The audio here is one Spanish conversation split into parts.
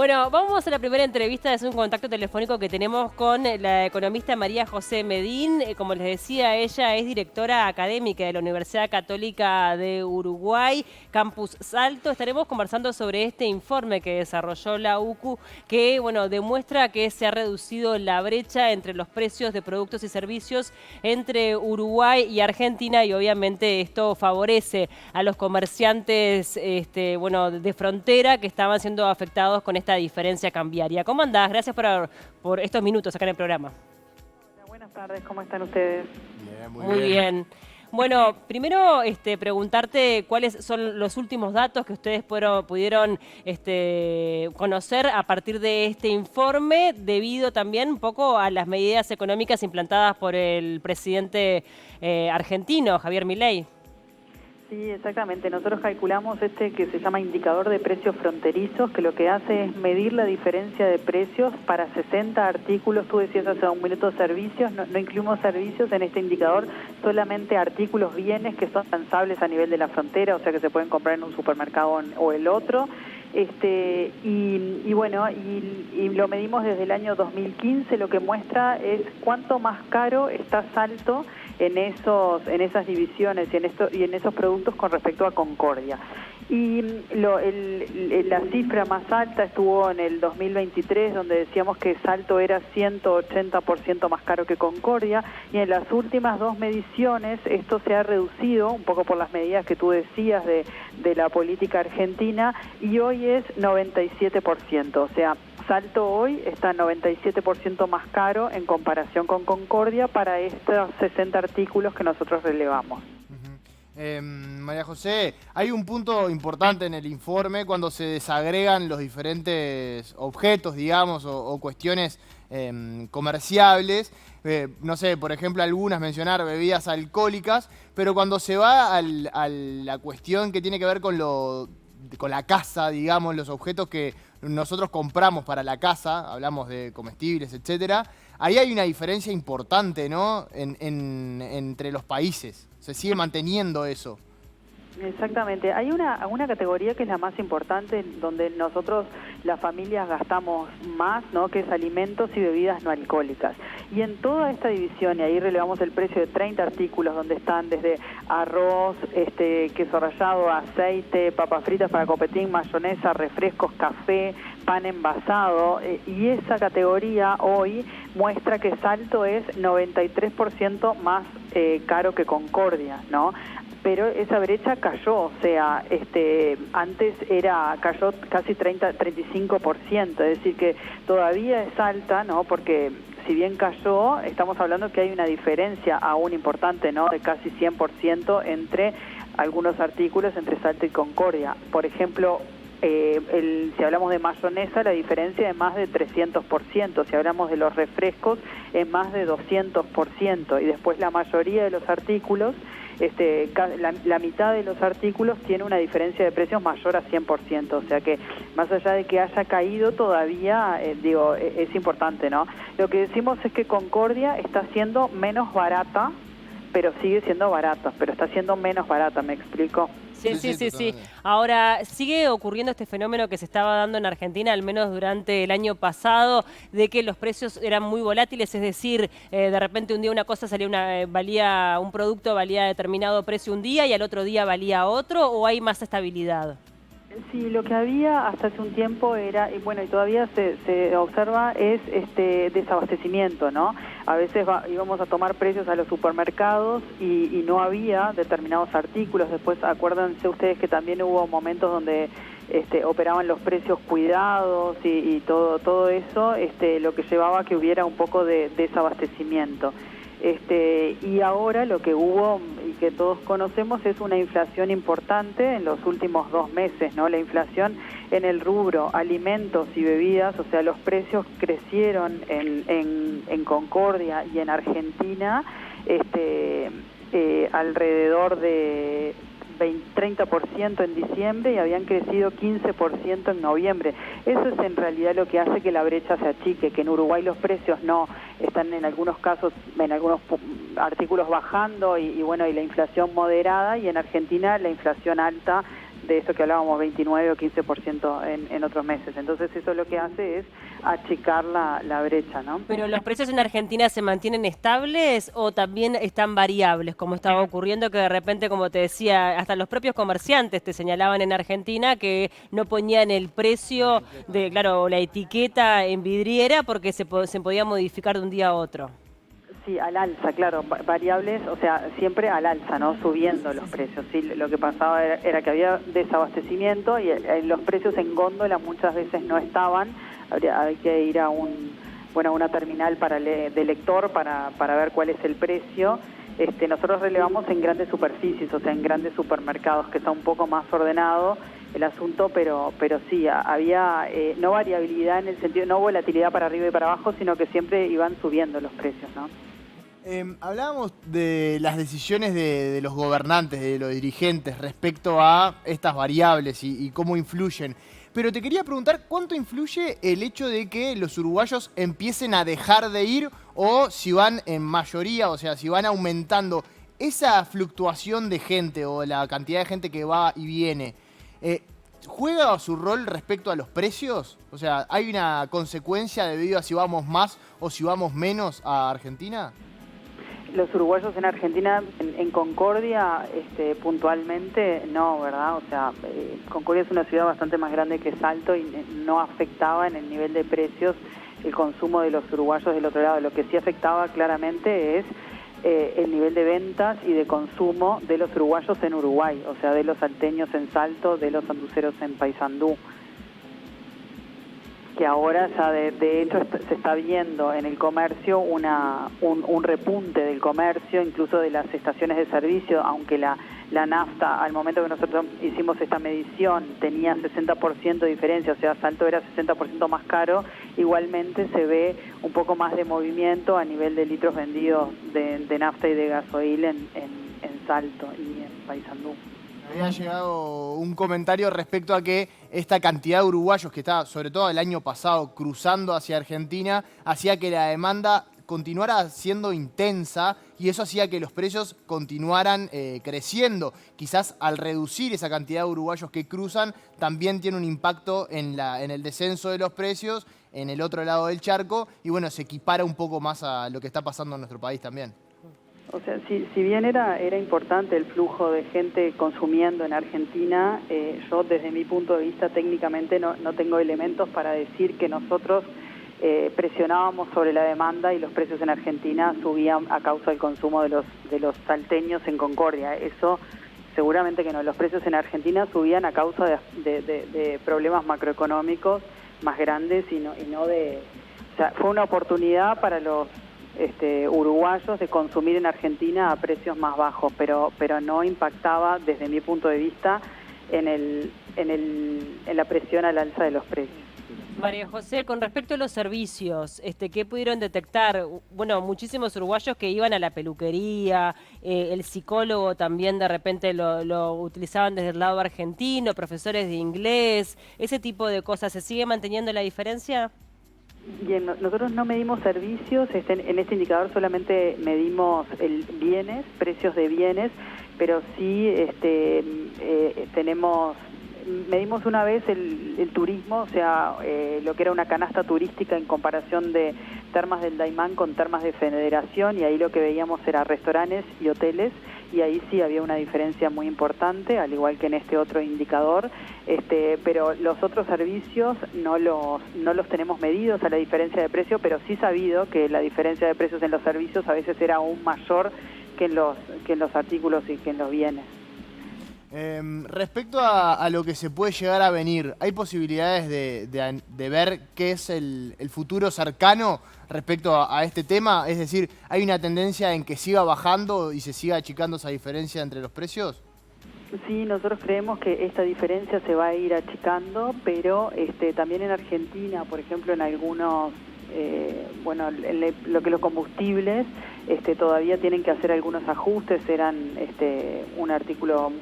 Bueno, vamos a la primera entrevista, es un contacto telefónico que tenemos con la economista María José Medín. Como les decía, ella es directora académica de la Universidad Católica de Uruguay, Campus Salto. Estaremos conversando sobre este informe que desarrolló la UCU, que demuestra que se ha reducido la brecha entre los precios de productos y servicios entre Uruguay y Argentina, y obviamente esto favorece a los comerciantes de frontera que estaban siendo afectados con esta diferencia cambiaria. ¿Cómo andás? Gracias por estos minutos acá en el programa. Hola, buenas tardes, ¿cómo están ustedes? Bien, Muy bien. Bueno, primero preguntarte cuáles son los últimos datos que ustedes pudieron conocer a partir de este informe, debido también un poco a las medidas económicas implantadas por el presidente argentino, Javier Milei. Sí, exactamente. Nosotros calculamos este que se llama indicador de precios fronterizos, que lo que hace es medir la diferencia de precios para 60 artículos. Tú decías hace un minuto servicios, no incluimos servicios en este indicador, solamente artículos, bienes que son transables a nivel de la frontera, o sea que se pueden comprar en un supermercado o el otro. Y lo medimos desde el año 2015, lo que muestra es cuánto más caro está Salto en esas divisiones y en esos productos con respecto a Concordia. Y la cifra más alta estuvo en el 2023, donde decíamos que Salto era 180% más caro que Concordia, y en las últimas dos mediciones esto se ha reducido, un poco por las medidas que tú decías de la política argentina, y hoy es 97%, o sea, Salto hoy está 97% más caro en comparación con Concordia para estos 60 artículos que nosotros relevamos. María José, hay un punto importante en el informe cuando se desagregan los diferentes objetos, digamos, o cuestiones comerciables. No sé, por ejemplo, algunas mencionar bebidas alcohólicas, pero cuando se va a la cuestión que tiene que ver con la casa, digamos, los objetos que nosotros compramos para la casa, hablamos de comestibles, etcétera, ahí hay una diferencia importante, ¿no? Entre los países. Se sigue manteniendo eso. Exactamente. Hay una categoría que es la más importante, donde nosotros, las familias, gastamos más, ¿no? Que es alimentos y bebidas no alcohólicas. Y en toda esta división, y ahí relevamos el precio de 30 artículos, donde están desde arroz, queso rallado, aceite, papas fritas para copetín, mayonesa, refrescos, café, pan envasado, y esa categoría hoy muestra que Salto es 93% más caro que Concordia, ¿no? Pero esa brecha cayó, o sea, antes cayó casi 35%, es decir que todavía es alta, ¿no? Porque si bien cayó, estamos hablando que hay una diferencia aún importante, ¿no? De casi 100% entre algunos artículos entre Salto y Concordia. Por ejemplo, si hablamos de mayonesa, la diferencia es más de 300%, si hablamos de los refrescos es más de 200%, y después la mayoría de los artículos, la mitad de los artículos tiene una diferencia de precios mayor a 100%, o sea que más allá de que haya caído todavía, es importante, ¿no? Lo que decimos es que Concordia está siendo menos barata, pero sigue siendo barata, pero está siendo menos barata, ¿me explico? Sí. Ahora, sigue ocurriendo este fenómeno que se estaba dando en Argentina, al menos durante el año pasado, de que los precios eran muy volátiles, es decir, de repente un día una cosa un producto valía determinado precio un día y al otro día valía otro, ¿o hay más estabilidad? Sí, lo que había hasta hace un tiempo era, y todavía se observa, es desabastecimiento, ¿no? A veces íbamos a tomar precios a los supermercados y no había determinados artículos. Después acuérdense ustedes que también hubo momentos donde operaban los precios cuidados y todo eso, lo que llevaba a que hubiera un poco de desabastecimiento. Y ahora lo que hubo y que todos conocemos es una inflación importante en los últimos 2 meses, ¿no? La inflación en el rubro alimentos y bebidas, o sea, los precios crecieron en Concordia y en Argentina alrededor de 30% en diciembre y habían crecido 15% en noviembre. Eso es en realidad lo que hace que la brecha se achique, que en Uruguay los precios no están en algunos casos, en algunos artículos bajando y la inflación moderada, y en Argentina la inflación alta de esto que hablábamos, 29 o 15% en otros meses. Entonces eso lo que hace es achicar la brecha, ¿no? ¿Pero los precios en Argentina se mantienen estables o también están variables, como estaba ocurriendo que de repente, como te decía, hasta los propios comerciantes te señalaban en Argentina que no ponían el precio de, claro, la etiqueta en vidriera porque se podía modificar de un día a otro? Sí, al alza, claro, variables, o sea, siempre al alza, ¿no? Subiendo los precios. Sí, lo que pasaba era que había desabastecimiento y los precios en góndola muchas veces no estaban. Hay que ir a una terminal de lector para ver cuál es el precio. Nosotros relevamos en grandes superficies, o sea, en grandes supermercados, que está un poco más ordenado el asunto, pero sí, había no variabilidad en el sentido, no volatilidad para arriba y para abajo, sino que siempre iban subiendo los precios, ¿no? Hablábamos de las decisiones de los gobernantes, de los dirigentes respecto a estas variables y cómo influyen. Pero te quería preguntar, ¿cuánto influye el hecho de que los uruguayos empiecen a dejar de ir o si van en mayoría, o sea, si van aumentando esa fluctuación de gente o la cantidad de gente que va y viene? ¿Juega su rol respecto a los precios? O sea, ¿hay una consecuencia debido a si vamos más o si vamos menos a Argentina? Los uruguayos en Argentina, en Concordia, puntualmente, no, ¿verdad? O sea, Concordia es una ciudad bastante más grande que Salto y no afectaba en el nivel de precios el consumo de los uruguayos del otro lado. Lo que sí afectaba claramente es el nivel de ventas y de consumo de los uruguayos en Uruguay, o sea, de los salteños en Salto, de los sanduceros en Paysandú, que ahora ya de hecho se está viendo en el comercio un repunte del comercio, incluso de las estaciones de servicio, aunque la nafta, al momento que nosotros hicimos esta medición, tenía 60% de diferencia, o sea, Salto era 60% más caro, igualmente se ve un poco más de movimiento a nivel de litros vendidos de nafta y de gasoil en Salto y en Paysandú. Había llegado un comentario respecto a que esta cantidad de uruguayos que estaba, sobre todo el año pasado, cruzando hacia Argentina, hacía que la demanda continuara siendo intensa y eso hacía que los precios continuaran creciendo. Quizás al reducir esa cantidad de uruguayos que cruzan, también tiene un impacto en el descenso de los precios en el otro lado del charco y bueno, se equipara un poco más a lo que está pasando en nuestro país también. O sea, si bien era importante el flujo de gente consumiendo en Argentina, yo desde mi punto de vista técnicamente no tengo elementos para decir que nosotros presionábamos sobre la demanda y los precios en Argentina subían a causa del consumo de los salteños en Concordia. Eso seguramente que no. Los precios en Argentina subían a causa de problemas macroeconómicos más grandes y no de... O sea, fue una oportunidad para los uruguayos de consumir en Argentina a precios más bajos, pero no impactaba desde mi punto de vista en la presión al alza de los precios. María José, con respecto a los servicios, ¿qué pudieron detectar? Bueno, muchísimos uruguayos que iban a la peluquería, el psicólogo también de repente lo utilizaban desde el lado argentino, profesores de inglés, ese tipo de cosas. ¿Se sigue manteniendo la diferencia? Bien, nosotros no medimos servicios, en este indicador solamente medimos bienes, precios de bienes, pero sí medimos una vez el turismo, o sea, lo que era una canasta turística en comparación de Termas del Daymán con Termas de Federación, y ahí lo que veíamos era restaurantes y hoteles, y ahí sí había una diferencia muy importante, al igual que en este otro indicador, pero los otros servicios no los tenemos medidos a la diferencia de precio, pero sí sabido que la diferencia de precios en los servicios a veces era aún mayor que en los artículos y que en los bienes. Respecto a lo que se puede llegar a venir, ¿hay posibilidades de ver qué es el futuro cercano respecto a este tema? Es decir, ¿hay una tendencia en que siga bajando y se siga achicando esa diferencia entre los precios? Sí, nosotros creemos que esta diferencia se va a ir achicando, pero también en Argentina, por ejemplo, en algunos, lo que los combustibles todavía tienen que hacer algunos ajustes, eran un artículo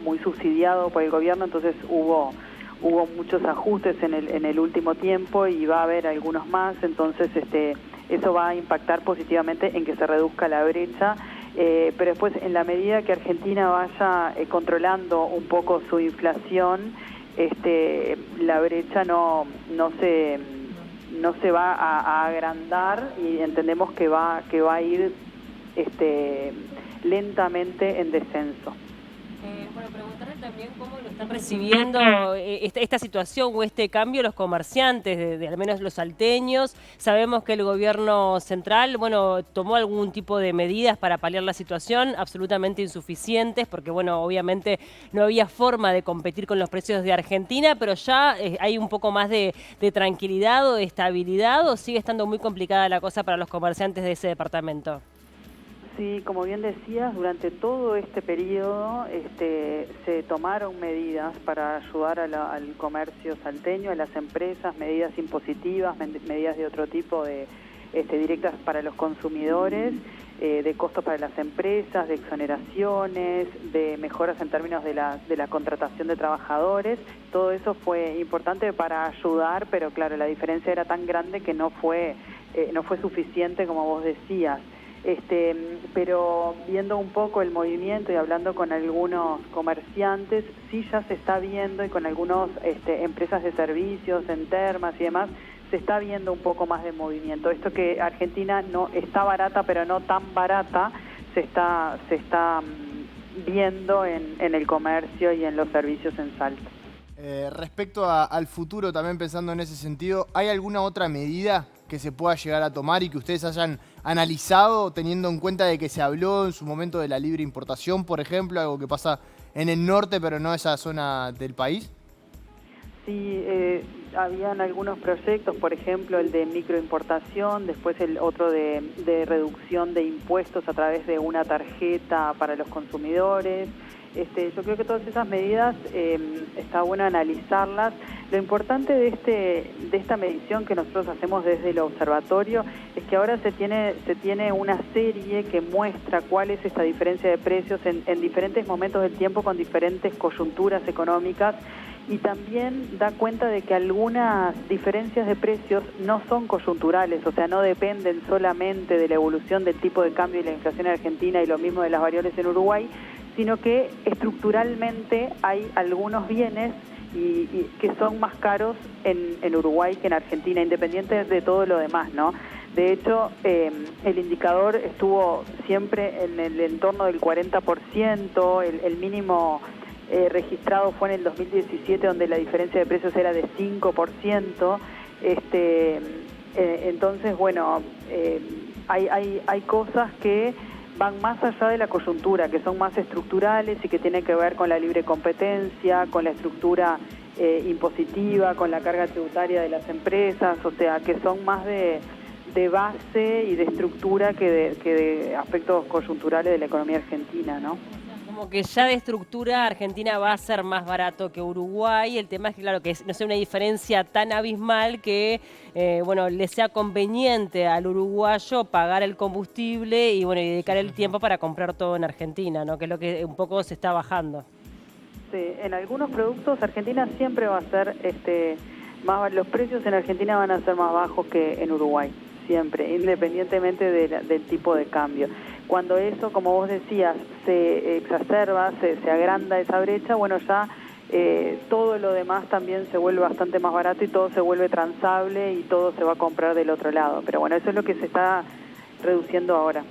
muy subsidiado por el gobierno, entonces hubo muchos ajustes en el último tiempo y va a haber algunos más, entonces eso va a impactar positivamente en que se reduzca la brecha pero después en la medida que Argentina vaya controlando un poco su inflación, la brecha no se va a agrandar y entendemos que va a ir lentamente en descenso. Bueno, preguntarle también cómo lo están recibiendo esta situación o este cambio los comerciantes, de al menos los salteños. Sabemos que el gobierno central, bueno, tomó algún tipo de medidas para paliar la situación, absolutamente insuficientes, porque, bueno, obviamente no había forma de competir con los precios de Argentina, pero ya hay un poco más de tranquilidad o de estabilidad, ¿o sigue estando muy complicada la cosa para los comerciantes de ese departamento? Sí, como bien decías, durante todo este periodo se tomaron medidas para ayudar al comercio salteño, a las empresas, medidas impositivas, medidas de otro tipo, directas para los consumidores, de costos para las empresas, de exoneraciones, de mejoras en términos de la contratación de trabajadores. Todo eso fue importante para ayudar, pero claro, la diferencia era tan grande que no fue suficiente, como vos decías. Pero viendo un poco el movimiento y hablando con algunos comerciantes, sí ya se está viendo, y con algunas empresas de servicios, en termas y demás, se está viendo un poco más de movimiento. Esto que Argentina no está barata, pero no tan barata, se está viendo en el comercio y en los servicios en Salta. Respecto al futuro, también pensando en ese sentido, ¿hay alguna otra medida que se pueda llegar a tomar y que ustedes hayan analizado, teniendo en cuenta de que se habló en su momento de la libre importación, por ejemplo, algo que pasa en el norte pero no esa zona del país? Sí, habían algunos proyectos, por ejemplo el de microimportación, después el otro de reducción de impuestos a través de una tarjeta para los consumidores. Yo creo que todas esas medidas está bueno analizarlas. Lo importante de esta medición que nosotros hacemos desde el observatorio es que ahora se tiene una serie que muestra cuál es esta diferencia de precios en diferentes momentos del tiempo con diferentes coyunturas económicas, y también da cuenta de que algunas diferencias de precios no son coyunturales, o sea, no dependen solamente de la evolución del tipo de cambio y la inflación en Argentina y lo mismo de las variables en Uruguay, sino que estructuralmente hay algunos bienes y que son más caros en Uruguay que en Argentina, independiente de todo lo demás, ¿no? De hecho, el indicador estuvo siempre en el entorno del 40%, el mínimo registrado fue en el 2017, donde la diferencia de precios era de 5%. Entonces, bueno, hay cosas que van más allá de la coyuntura, que son más estructurales y que tienen que ver con la libre competencia, con la estructura impositiva, con la carga tributaria de las empresas, o sea, que son más de base y de estructura que de aspectos coyunturales de la economía argentina, ¿no? Como que ya de estructura Argentina va a ser más barato que Uruguay. El tema es que, claro, que no sea una diferencia tan abismal que, bueno, le sea conveniente al uruguayo pagar el combustible y, bueno, y dedicar el tiempo para comprar todo en Argentina, ¿no? Que es lo que un poco se está bajando. Sí, en algunos productos Argentina siempre va a ser, los precios en Argentina van a ser más bajos que en Uruguay, siempre, independientemente del tipo de cambio. Cuando eso, como vos decías, se exacerba, se agranda esa brecha, bueno, ya todo lo demás también se vuelve bastante más barato y todo se vuelve transable y todo se va a comprar del otro lado. Pero bueno, eso es lo que se está reduciendo ahora.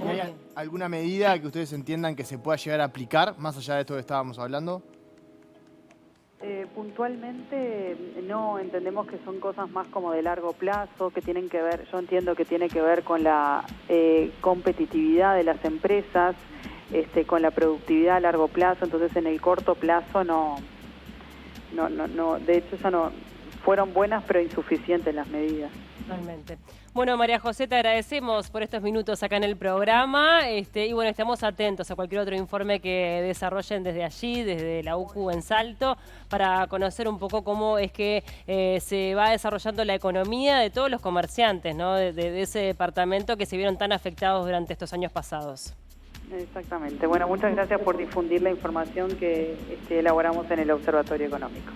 ¿Hay alguna medida que ustedes entiendan que se pueda llegar a aplicar, más allá de esto que estábamos hablando? Puntualmente no, entendemos que son cosas más como de largo plazo, que tienen que ver, yo entiendo que tiene que ver con la competitividad de las empresas, con la productividad a largo plazo. Entonces en el corto plazo no, de hecho ya no, fueron buenas pero insuficientes las medidas. Totalmente. Bueno, María José, te agradecemos por estos minutos acá en el programa y bueno, estamos atentos a cualquier otro informe que desarrollen desde allí, desde la UCU en Salto, para conocer un poco cómo es que se va desarrollando la economía de todos los comerciantes, ¿no? de ese departamento que se vieron tan afectados durante estos años pasados. Exactamente. Bueno, muchas gracias por difundir la información que elaboramos en el Observatorio Económico.